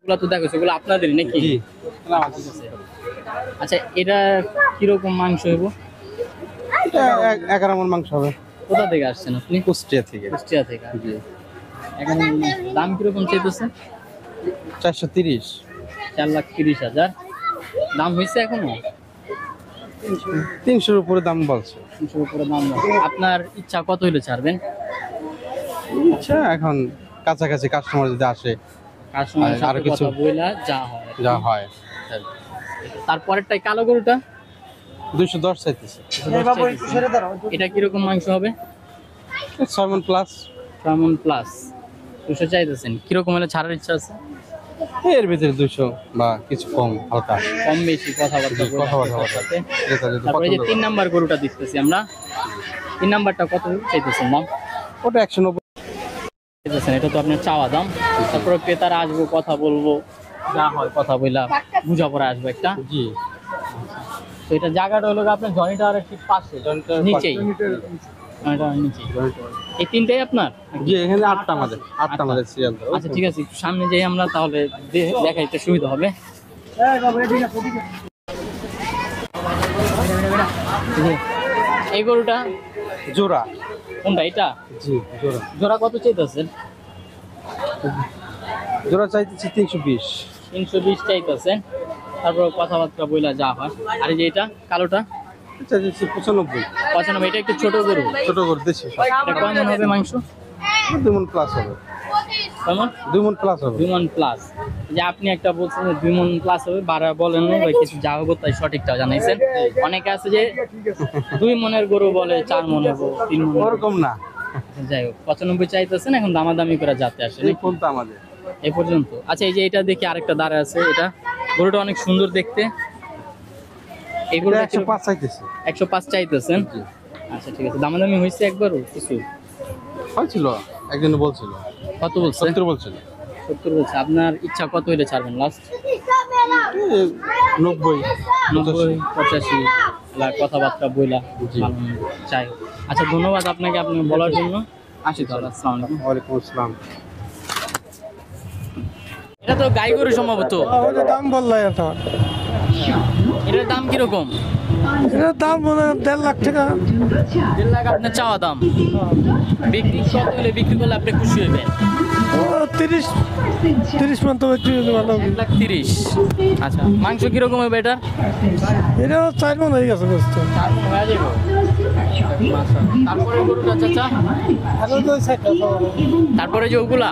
এগুলো তো দেখো সেগুলো আপনাদেরই নাকি? জি। আচ্ছা এটা কিরকম মাংস হইব? 11 মণ মাংস হবে। কোথা থেকে আসছেন আপনি? কুষ্টিয়া থেকে। কুষ্টিয়া থেকে। জি। এখন দাম কিরকম চাইতেছে? 430। 4,30,000 দাম হয়েছে এখনো? 300-র উপরে দাম বলছে। 300 উপরে দাম বলছে। আপনার ইচ্ছা কত হইলে ছাড়বেন? আচ্ছা এখন কাছাকাছি কাস্টমার যদি আসে কাস্টমারের আরো সাথে কিছু কথা বইলা যা হয় আর কি। যা হয়। তারপরেরটাই কালো গরুটা 210 চাইতেছে। এটা কিরকম মাংস হবে? 6 মণ প্লাস। সামন প্লাস 200 চাইতেছেন, কিরকম হলে ছাড়ার ইচ্ছা আছে? এর ভিতরে 200 বা কিছু কম হালকা। কম বেশি কথাবার্তা বলে কথাবার্তা আপনার সাথে। যেটা যদি তারপরে যে পছন্দ 3 করে। নাম্বার গরুটা দেখতেছি আমরা, 3 নাম্বারটা কত চাইতেছেন দাম? ওটা 190 চাইতেছেন, এটা তো আপনার চাওয়া দাম। তারপরে ক্রেতারা আসবো, কথা বলবো, যা হয় কথা বইলা বুঝা পড়া আসবো একটা। জি। তো এটা জায়গাটা হলো আপনার জনিটা আর ঠিক পাশে, নিচেই জনিটার নিচেই। এই তিনটাই আপনার? জি এখানে 8টা আমাদের সিরিয়াল। আচ্ছা ঠিক আছে, একটু সামনে যাই আমরা, তাহলে দেখাইতে সুবিধা হবে। এই গরুটা জোড়া। কোনটা এটা? জি জোড়া। জোড়া কত চাইতেছেন? জোড়া চাইতেছি 320। 320 চাইতেছেন। তারপর কথাবার্তা বইলা যা হয়। আর এই যে এটা কালোটা চাইতেছি 95। 95। এটা একটু ছোট গরু। ছোট করে দেশি। এটা কয় মণ হবে মাংস? 2 মণ প্লাস হবে। কেমন? 2 মণ প্লাস হবে। 2 মণ প্লাস। যে আপনি একটা বলছেন যে 2 মণ প্লাস হবে, বাড়া বলেন না বা কিছু যা হবে তাই সঠিকটা জানাইছেন। অনেকে আছে যে 2 মণের গরু বলে 4 মণ হবে, 3 মণ হবে। ওরকম না। যাই হোক 95 চাইতেছেন, এখন দামাদামি করে যাতে আসে এই ফোন তো আমাদের। এই পর্যন্ত। আচ্ছা এই যে এটা দেখি আরেকটা দাঁড়া আছে, এটা গরুটা অনেক সুন্দর দেখতে। এই এটা গরুটা 105 চাইতেছি। 105 চাইতেছেন। আচ্ছা ঠিক আছে, দামাদামি হয়েছে একবারও কিছু? হয়েছিল, একজন বলছিল। কত বলছে? 70 বলছিল। 70 বলছে। আপনার ইচ্ছা কত হইলে ছাড়বেন লাস্ট? 90 90 85 লাখ কথাবার্তা বইলা জি। ভালো মন্দ চাই। আচ্ছা ধন্যবাদ আপনাকে আপনি বলার জন্য। আসি তাহলে, আসসালামু আলাইকুম। ওয়ালাইকুম আসসালাম। এটা তো গাই গরু সম্ভবত। ওটা দাম বললাই এটা। এটার দাম কিরকম? এটার দাম মনে হয় 1.5 লাখ টাকা। 1.5 লাখ আপনার চাওয়া দাম। বিক্রি কত হলে বিক্রি করলে আপনি খুশি হইবেন? 30 পর্যন্ত বিক্রি হলে ভালো হবে। 1,30,000। আচ্ছা মাংস কিরকম হবে এটা? এটা 4 মণ হয়ে গেছে গোস্ত। 4 মণ হয়ে যাবে। তারপরে গরুটা চাচা, আরো তো 60 তারপরে যে ওগুলা